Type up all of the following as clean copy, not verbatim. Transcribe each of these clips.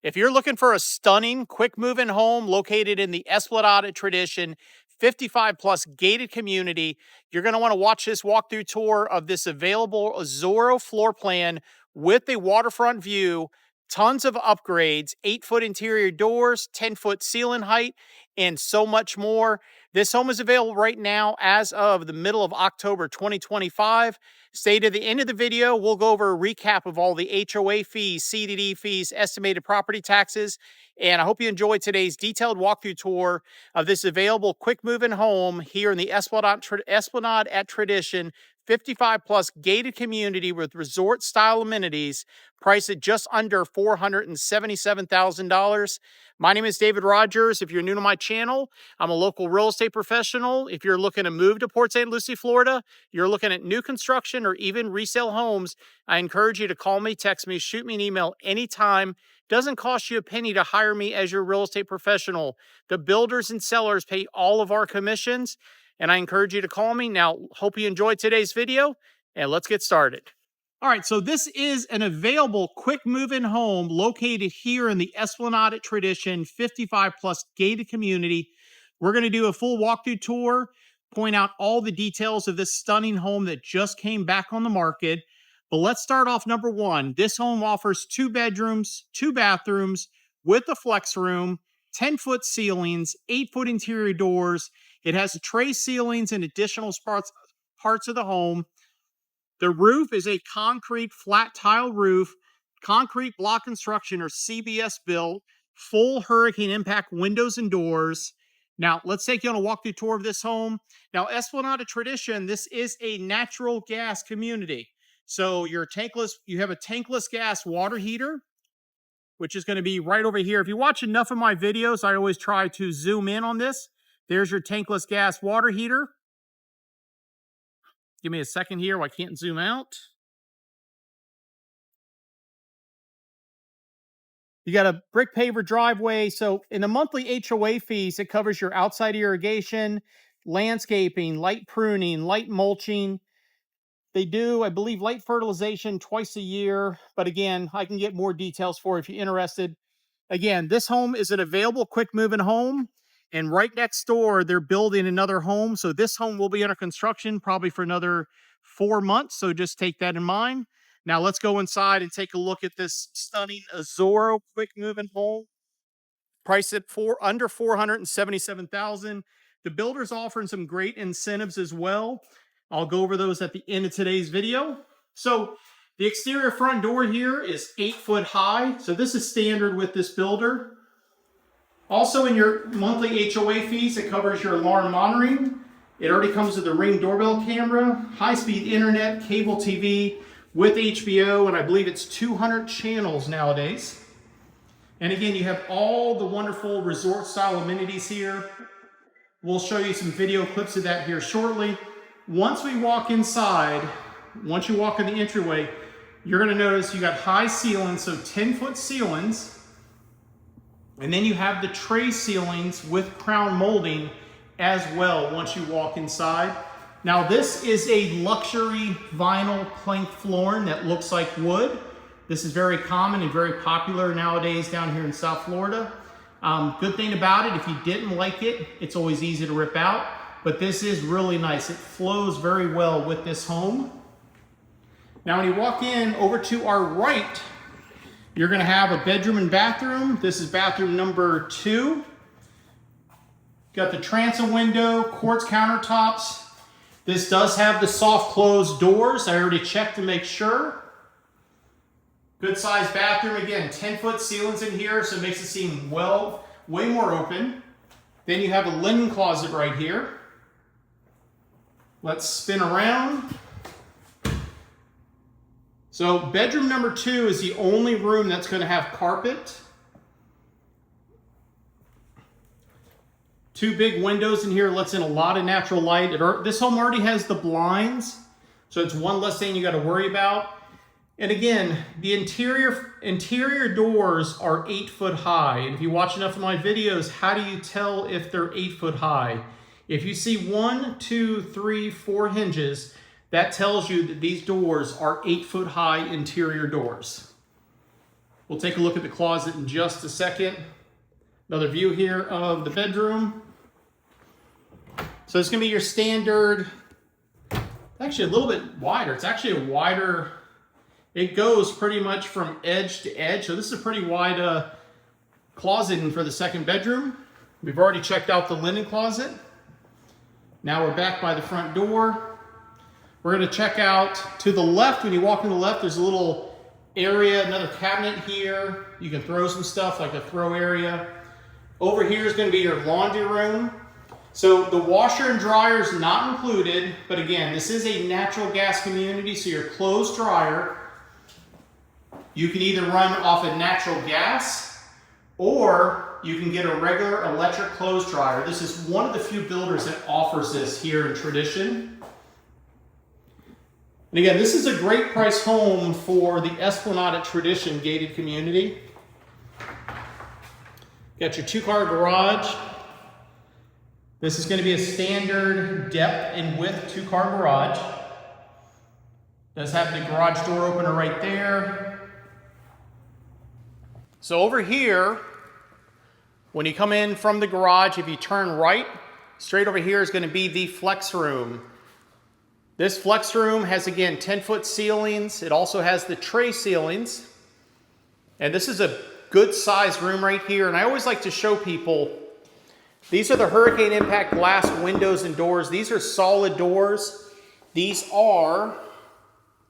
If you're looking for a stunning, quick moving home located in the Esplanade tradition, 55 plus gated community, you're going to want to watch this walkthrough tour of this available Azzurro floor plan with a waterfront view, tons of upgrades, 8-foot interior doors, 10-foot ceiling height, and so much more. This home is available right now as of the middle of October 2025. Stay to the end of the video. We'll go over a recap of all the HOA fees, CDD fees, estimated property taxes, and I hope you enjoyed today's detailed walkthrough tour of this available quick moving home here in the Esplanade at Tradition, 55 plus gated community with resort style amenities, priced at just under $477,000. My name is David Rogers. If you're new to my channel, I'm a local real estate professional. If you're looking to move to Port St Lucie, Florida, you're looking at new construction or even resale homes, I encourage you to call me, text me, shoot me an email anytime. Doesn't cost you a penny to hire me as your real estate professional. The builders and sellers pay all of our commissions, and I encourage you to call me. Now, hope you enjoyed today's video, and let's get started. All right, so this is an available quick move-in home located here in the Esplanade at Tradition, 55 plus gated community. We're going to do a full walkthrough tour, point out all the details of this stunning home that just came back on the market. But let's start off number one. This home offers 2 bedrooms, 2 bathrooms with a flex room, 10-foot ceilings, 8-foot interior doors. It has tray ceilings and additional parts of the home. The roof is a concrete flat tile roof, concrete block construction or CBS built, full hurricane impact windows and doors. Now, let's take you on a walkthrough tour of this home. Now, Esplanade Tradition, this is a natural gas community. So you have a tankless gas water heater, which is going to be right over here. If you watch enough of my videos, I always try to zoom in on this. There's your tankless gas water heater. Give me a second here. I can't zoom out. You got a brick paver driveway. So in the monthly HOA fees, it covers your outside irrigation, landscaping, light pruning, light mulching. They do, I believe, light fertilization twice a year. But again, I can get more details for you if you're interested. Again, this home is an available quick moving home. And right next door, they're building another home. So this home will be under construction probably for another 4 months. So just take that in mind. Now let's go inside and take a look at this stunning Azzurro quick moving home. Priced at under $477,000. The builder's offering some great incentives as well. I'll go over those at the end of today's video. So the exterior front door here is 8 foot high. So this is standard with this builder. Also in your monthly HOA fees, it covers your alarm monitoring. It already comes with a Ring doorbell camera, high-speed internet, cable TV with HBO, and I believe it's 200 channels nowadays. And again, you have all the wonderful resort-style amenities here. We'll show you some video clips of that here shortly. Once we walk inside, once you walk in the entryway, you're going to notice you got high ceilings, so 10-foot ceilings. And then you have the tray ceilings with crown molding as well once you walk inside. Now this is a luxury vinyl plank flooring that looks like wood. This is very common and very popular nowadays down here in South Florida. Good thing about it, if you didn't like it, it's always easy to rip out. But this is really nice. It flows very well with this home. Now when you walk in over to our right, you're going to have a bedroom and bathroom. This is bathroom number 2. Got the transom window, quartz countertops. This does have the soft closed doors. I already checked to make sure. Good sized bathroom. Again, 10-foot ceilings in here, so it makes it seem way more open. Then you have a linen closet right here. Let's spin around. So bedroom number 2 is the only room that's going to have carpet. 2 big windows in here lets in a lot of natural light. This home already has the blinds, so it's one less thing you got to worry about. And again, the interior doors are 8 foot high. And if you watch enough of my videos, how do you tell if they're 8 foot high? If you see 1, 2, 3, 4 hinges, that tells you that these doors are 8 foot high interior doors. We'll take a look at the closet in just a second. Another view here of the bedroom. So it's gonna be your standard, actually a little bit wider. It's actually a wider, it goes pretty much from edge to edge. So this is a pretty wide closet for the second bedroom. We've already checked out the linen closet. Now we're back by the front door. We're gonna check out to the left. When you walk in the left, there's a little area, another cabinet here. You can throw some stuff, like a throw area. Over here is gonna be your laundry room. So the washer and dryer is not included, but again, this is a natural gas community, so your clothes dryer, you can either run off of natural gas, or you can get a regular electric clothes dryer. This is one of the few builders that offers this here in Tradition. And again, this is a great price home for the Esplanade at Tradition gated community. Got your 2-car garage. This is going to be a standard depth and width 2-car garage. Does have the garage door opener right there. So over here, when you come in from the garage, if you turn right, straight over here is going to be the flex room. This flex room has, again, 10-foot ceilings. It also has the tray ceilings. And this is a good sized room right here. And I always like to show people, these are the hurricane impact glass windows and doors. These are solid doors. These are,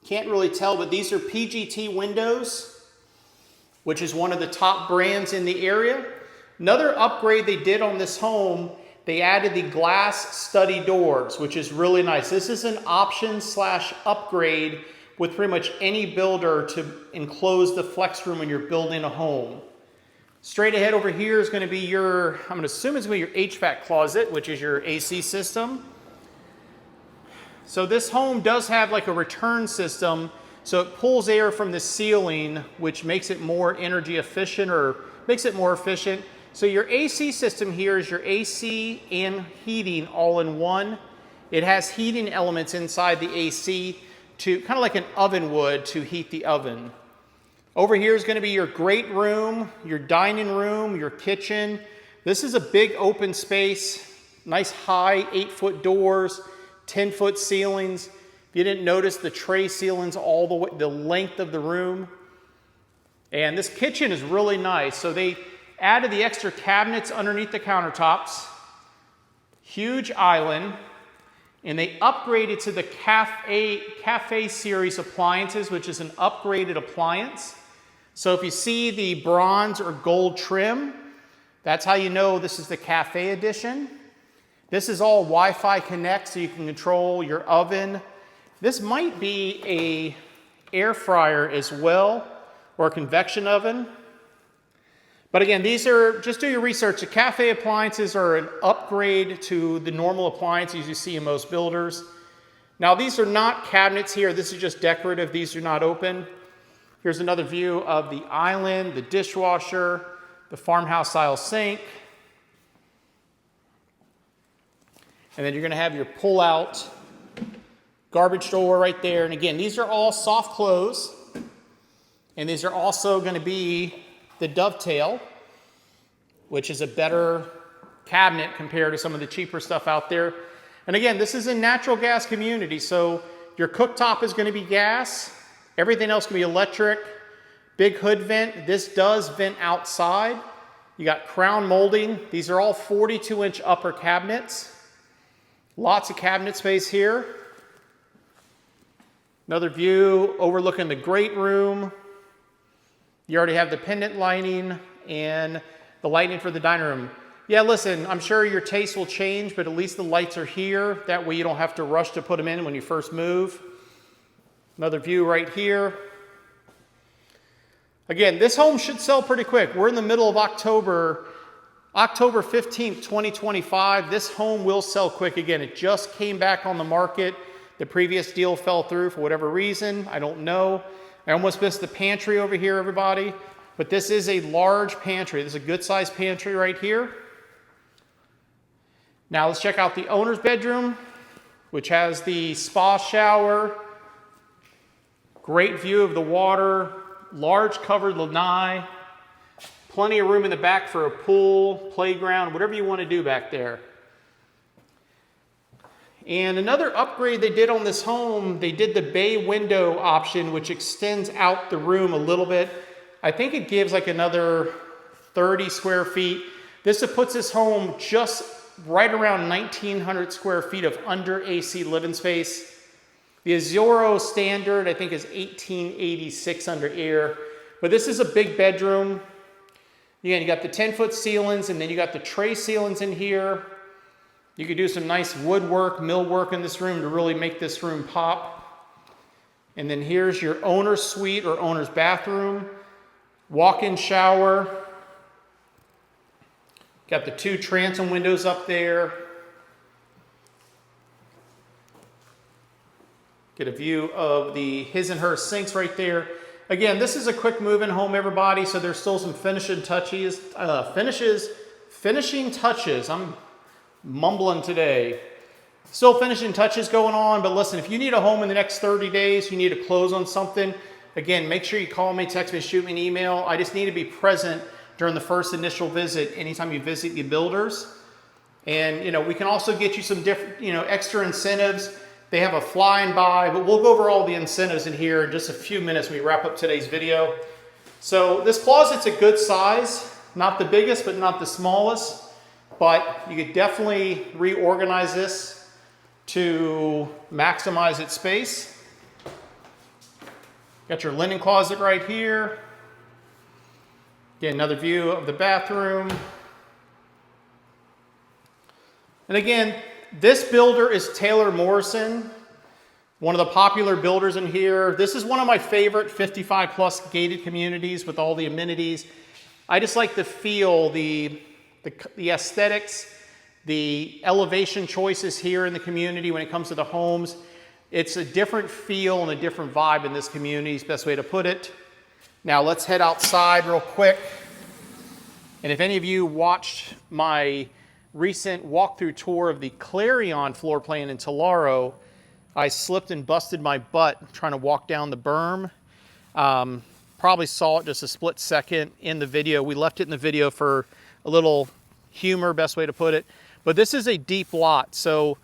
can't really tell, but these are PGT windows, which is one of the top brands in the area. Another upgrade they did on this home, they added the glass study doors, which is really nice. This is an option / upgrade with pretty much any builder to enclose the flex room when you're building a home. Straight ahead over here is going to be your, I'm going to assume it's going to be your HVAC closet, which is your AC system. So this home does have like a return system, so it pulls air from the ceiling, which makes it more energy efficient, or makes it more efficient. So your AC system here is your AC and heating all in one. It has heating elements inside the AC to kind of like an oven would to heat the oven. Over here is going to be your great room, your dining room, your kitchen. This is a big open space, nice high 8-foot doors, 10-foot ceilings. If you didn't notice, the tray ceilings all the way, the length of the room. And this kitchen is really nice. So they added the extra cabinets underneath the countertops, huge island, and they upgraded to the Cafe Series appliances, which is an upgraded appliance. So if you see the bronze or gold trim, that's how you know this is the Cafe edition. This is all Wi-Fi connect, so you can control your oven. This might be a air fryer as well, or a convection oven. But again, these are, just do your research. The Cafe appliances are an upgrade to the normal appliances you see in most builders. Now these are not cabinets here. This is just decorative. These are not open. Here's another view of the island, the dishwasher, the farmhouse style sink. And then you're going to have your pull-out garbage door right there. And again, these are all soft close. And these are also going to be the dovetail, which is a better cabinet compared to some of the cheaper stuff out there. And again, this is a natural gas community, so your cooktop is going to be gas. Everything else can be electric. Big hood vent. This does vent outside. You got crown molding. These are all 42-inch upper cabinets. Lots of cabinet space here. Another view overlooking the great room. You already have the pendant lighting and the lighting for the dining room. Yeah, listen, I'm sure your taste will change, but at least the lights are here. That way you don't have to rush to put them in when you first move. Another view right here. Again, this home should sell pretty quick. We're in the middle of October. October 15th, 2025. This home will sell quick. Again, it just came back on the market. The previous deal fell through for whatever reason. I don't know. I almost missed the pantry over here, everybody. But this is a large pantry. This is a good-sized pantry right here. Now let's check out the owner's bedroom, which has the spa shower. Great view of the water. large covered lanai, plenty of room in the back for a pool, playground, whatever you want to do back there. And another upgrade they did on this home, they did the bay window option, which extends out the room a little bit. I think it gives like another 30 square feet. This puts this home just right around 1,900 square feet of under AC living space. The Azzurro standard, I think, is 1,886 under air. But this is a big bedroom. Again, you got the 10-foot ceilings, and then you got the tray ceilings in here. You could do some nice woodwork, millwork in this room to really make this room pop. And then here's your owner's suite or owner's bathroom. Walk-in shower. Got the 2 transom windows up there. Get a view of the his and her sinks right there. Again, this is a quick move-in home, everybody, so there's still some finishing touches. I'm mumbling today. Still finishing touches going on, but listen, if you need a home in the next 30 days, you need to close on something, again, make sure you call me, text me, shoot me an email. I just need to be present during the first initial visit anytime you visit the builders. And, you know, we can also get you some different, you know, extra incentives. They have a flying by, but we'll go over all the incentives in here in just a few minutes when we wrap up today's video. So this closet's a good size, not the biggest, but not the smallest. But you could definitely reorganize this to maximize its space. Got your linen closet right here. Get another view of the bathroom. And again, this builder is Taylor Morrison, one of the popular builders in here. This is one of my favorite 55 plus gated communities with all the amenities. I just like the feel, the aesthetics, the elevation choices here in the community when it comes to the homes. It's a different feel and a different vibe in this community is the best way to put it. Now let's head outside real quick. And if any of you watched my recent walkthrough tour of the Clarion floor plan in Tulare, I slipped and busted my butt trying to walk down the berm. Probably saw it just a split second in the video. We left it in the video for a little humor, best way to put it. But this is a deep lot. So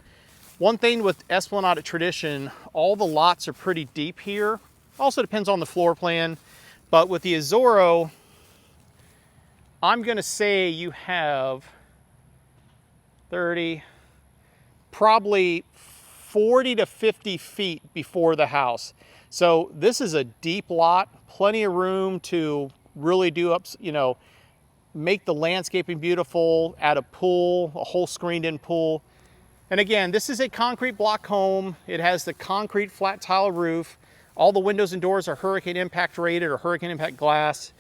one thing with Esplanade Tradition, all the lots are pretty deep here. Also depends on the floor plan. But with the Azzurro, I'm gonna say you have 30, probably 40 to 50 feet before the house. So this is a deep lot, plenty of room to really do up, you know, make the landscaping beautiful, add a pool, a whole screened in pool. And again, this is a concrete block home. It has the concrete flat tile roof. All the windows and doors are hurricane impact rated or hurricane impact glass.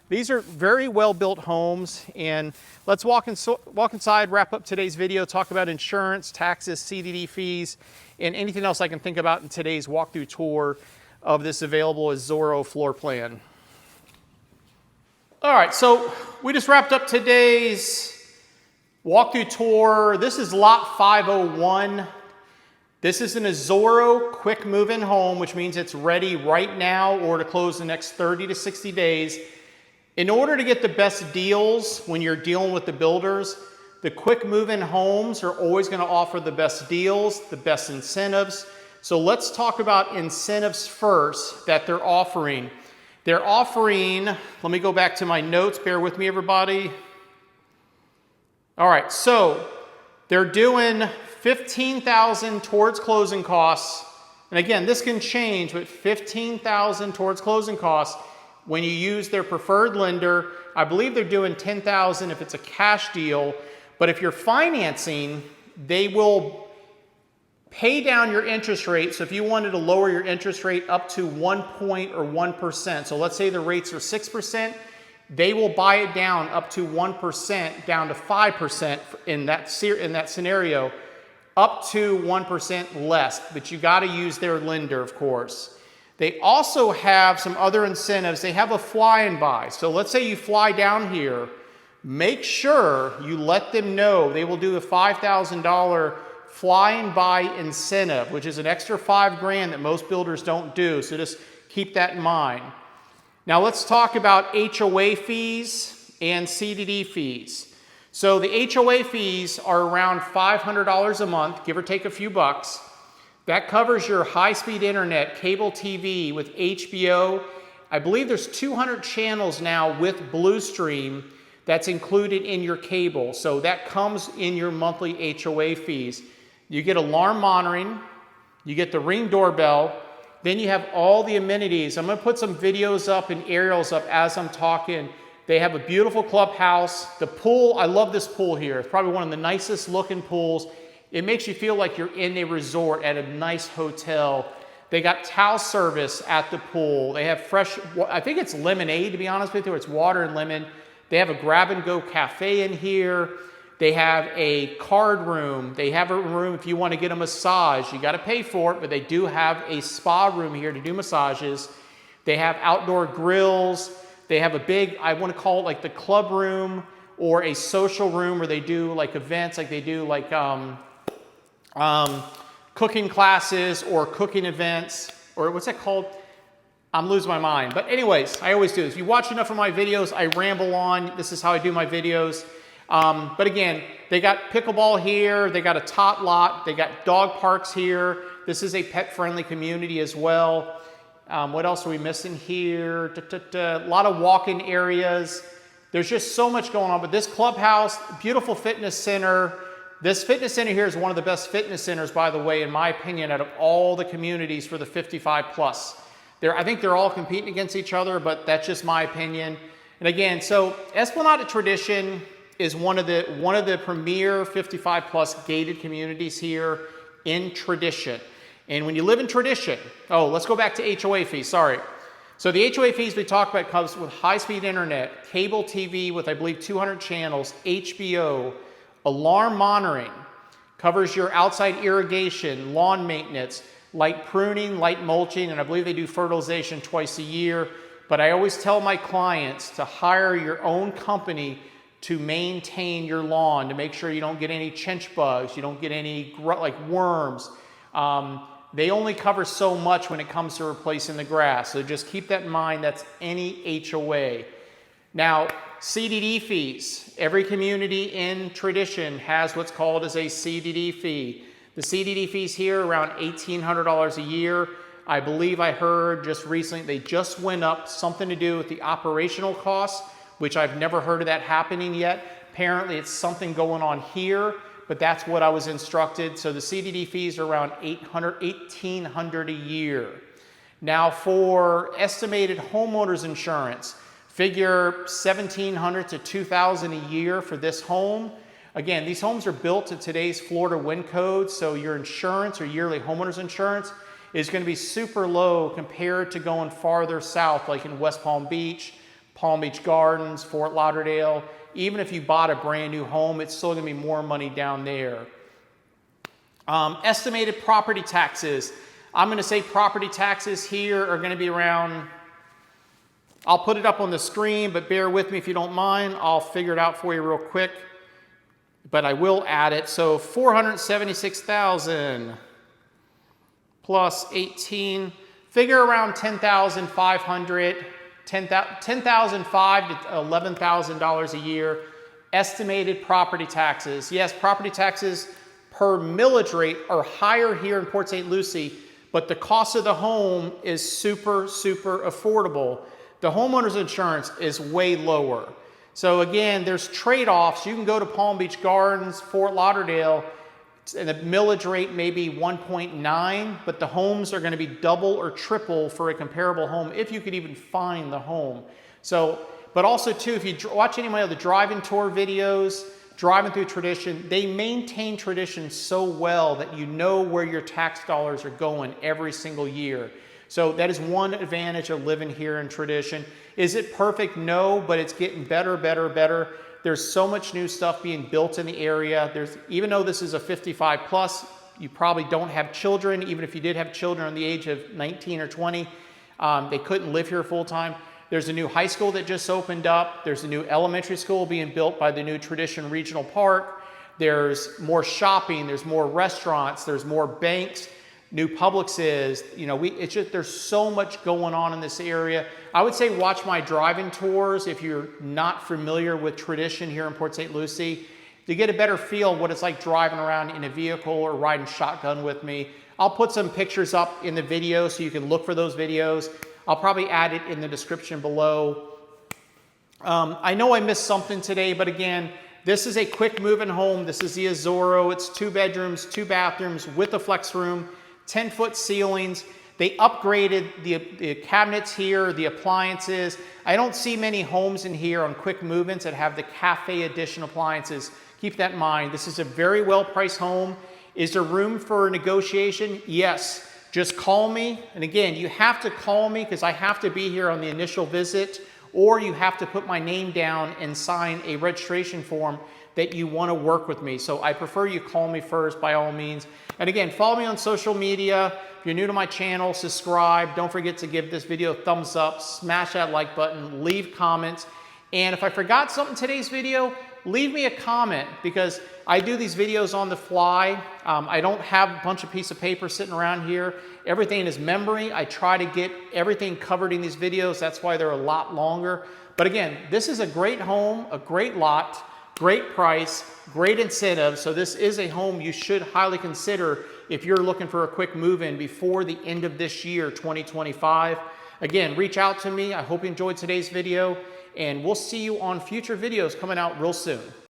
These are very well built homes, and let's walk inside, wrap up today's video, talk about insurance, taxes, CDD fees, and anything else I can think about in today's walkthrough tour of this available Azzurro floor plan. All right, so we just wrapped up today's walkthrough tour. This is lot 501. This is an Azzurro quick move-in home, which means it's ready right now or to close the next 30 to 60 days. In order to get the best deals when you're dealing with the builders, the quick move-in homes are always going to offer the best deals, the best incentives. So let's talk about incentives first that they're offering. They're offering, let me go back to my notes, bear with me everybody. All right, so they're doing $15,000 towards closing costs. And again, this can change, but $15,000 towards closing costs. When you use their preferred lender, I believe they're doing $10,000 if it's a cash deal, but if you're financing, they will pay down your interest rate. So if you wanted to lower your interest rate up to 1% so let's say the rates are 6%, they will buy it down up to 1%, down to 5% in that scenario, up to 1% less, but you got to use their lender, of course. They also have some other incentives. They have a fly and buy. So let's say you fly down here, make sure you let them know they will do a $5,000 fly and buy incentive, which is an extra $5,000 that most builders don't do. So just keep that in mind. Now let's talk about HOA fees and CDD fees. So the HOA fees are around $500 a month, give or take a few bucks. That covers your high-speed internet, cable TV with HBO. I believe there's 200 channels now with Bluestream that's included in your cable. So that comes in your monthly HOA fees. You get alarm monitoring, you get the Ring doorbell, then you have all the amenities. I'm gonna put some videos up and aerials up as I'm talking. They have a beautiful clubhouse. The pool, I love this pool here. It's probably one of the nicest looking pools. It makes you feel like you're in a resort at a nice hotel. They got towel service at the pool. They have fresh, I think it's lemonade to be honest with you, it's water and lemon. They have a grab and go cafe in here. They have a card room. They have a room if you want to get a massage. You got to pay for it, but they do have a spa room here to do massages. They have outdoor grills. They have a big, I want to call it like the club room or a social room where they do like events, like they do like cooking classes or cooking events, or what's that called? I'm losing my mind. But anyways, I always do this. If you watch enough of my videos, I ramble on. This is how I do my videos. But again, they got pickleball here. They got a tot lot. They got dog parks here. This is a pet-friendly community as well. What else are we missing here? A lot of walk-in areas. There's just so much going on. But this clubhouse, beautiful fitness center. This fitness center here is one of the best fitness centers, by the way, in my opinion, out of all the communities for the 55 plus. I think they're all competing against each other, but that's just my opinion. And again, so Esplanade Tradition is one of the premier 55 plus gated communities here in Tradition. And when you live in Tradition, oh, let's go back to HOA fees, sorry. So the HOA fees we talked about comes with high-speed internet, cable TV with I believe 200 channels, HBO, alarm monitoring, covers your outside irrigation, lawn maintenance, light pruning, light mulching, and I believe they do fertilization twice a year. But I always tell my clients to hire your own company to maintain your lawn, to make sure you don't get any chinch bugs, you don't get any like worms. They only cover so much when it comes to replacing the grass. So just keep that in mind, that's any HOA. Now, CDD fees. Every community in Tradition has what's called as a CDD fee. The CDD fees here around $1,800 a year. I believe I heard just recently they just went up, something to do with the operational costs, which I've never heard of that happening yet. Apparently it's something going on here, but that's what I was instructed. So the CDD fees are around $1,800 a year. Now for estimated homeowners insurance, figure $1,700 to $2,000 a year for this home. Again, these homes are built to today's Florida wind code, so your insurance or yearly homeowners insurance is going to be super low compared to going farther south, like in West Palm Beach Gardens, Fort Lauderdale. Even if you bought a brand new home, it's still going to be more money down there. Estimated property taxes. I'm going to say property taxes here are going to be around, I'll put it up on the screen, but bear with me if you don't mind. I'll figure it out for you real quick, but I will add it. So $476,000 plus 18, figure around $10,500, $10,500 to $11,000 a year. Estimated property taxes. Yes, property taxes per millage rate are higher here in Port St Lucie, but the cost of the home is super, super affordable. The homeowner's insurance is way lower. So again, there's trade-offs. You can go to Palm Beach Gardens, Fort Lauderdale, and the millage rate may be 1.9, but the homes are going to be double or triple for a comparable home if you could even find the home. So, but also too, if you watch any of my other driving tour videos, driving through Tradition, they maintain Tradition so well that you know where your tax dollars are going every single year. So that is one advantage of living here in Tradition. Is it perfect? No, but it's getting better, better, better. There's so much new stuff being built in the area. Even though this is a 55 plus, you probably don't have children. Even if you did have children on the age of 19 or 20, they couldn't live here full time. There's a new high school that just opened up. There's a new elementary school being built by the new Tradition Regional Park. There's more shopping. There's more restaurants. There's more banks. new Publix is. You know, it's just, there's so much going on in this area. I would say watch my driving tours if you're not familiar with tradition here in Port St Lucie, to get a better feel of what it's like driving around in a vehicle or riding shotgun with me. I'll put some pictures up in the video so you can look for those videos. I'll probably add it in the description below. I know I missed something today, but again, this is a quick move-in home. This is the Azzurro. It's 2 bedrooms, 2 bathrooms with a flex room, 10-foot ceilings. They upgraded the cabinets here, the appliances. I don't see many homes in here on quick move-ins that have the cafe edition appliances. Keep that in mind. This is a very well-priced home. Is there room for negotiation? Yes. Just call me. And again, you have to call me because I have to be here on the initial visit, or you have to put my name down and sign a registration form that you want to work with me. So I prefer you call me first by all means. And again, follow me on social media. If you're new to my channel, subscribe. Don't forget to give this video a thumbs up, smash that like button, leave comments. And if I forgot something in today's video, leave me a comment, because I do these videos on the fly. I don't have a bunch of piece of paper sitting around here. Everything is memory. I try to get everything covered in these videos. That's why they're a lot longer. But again, this is a great home, a great lot, great price, great incentive. So this is a home you should highly consider if you're looking for a quick move-in before the end of this year, 2025. Again, reach out to me. I hope you enjoyed today's video, and we'll see you on future videos coming out real soon.